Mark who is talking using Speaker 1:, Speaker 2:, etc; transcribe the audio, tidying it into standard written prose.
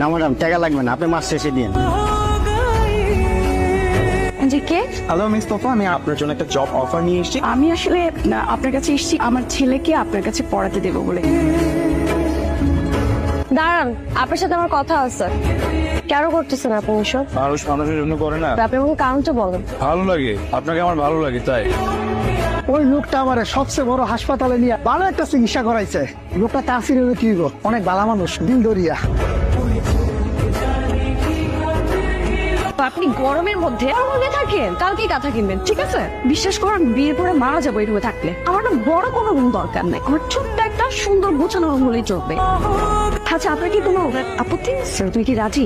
Speaker 1: না ম্যাডাম, টাকা লাগবে না, আপনি মাস শেষে দিন।
Speaker 2: জি কে?
Speaker 3: হ্যালো মিস তোফা, আমি আপনার জন্য একটা জব অফার নিয়ে এসেছি।
Speaker 2: আমি আসলে আপনার কাছে এসেছি আমার ছেলেকে আপনার কাছে পড়াতে দেবো বলে।
Speaker 4: দাঁড়ান, আপনার সাথে আমার কথা আছে। কেন করতেছেন আপনি এসব?
Speaker 5: মানুষ মানুষের জন্য করে না।
Speaker 4: আপনি আমাকে কারণটা বলেন।
Speaker 5: ভালো লাগে, আপনাকে আমার ভালো লাগে তাই।
Speaker 1: ওই লোকটা আমার সবচেয়ে বড় হাসপাতালে নিয়ে ভালো একটা চিকিৎসা করাইছে। লোকটা তাসির হলে কি গো, অনেক ভালো মানুষ, দিল দরিয়া।
Speaker 2: আপনি গরমের মধ্যে থাকেন, কালকেই কাঁথা কিনবেন, ঠিক আছে? বিশ্বাস করেন, বিয়ের পরে মারা যাবো এরকম থাকলে। আমার না বড় কোনো রুম দরকার নাই, আমার ছোট্ট একটা সুন্দর গোছানো রুম হলেই চলবে। আচ্ছা, আপনার কি কোনো আপত্তি? তুই কি রাজি?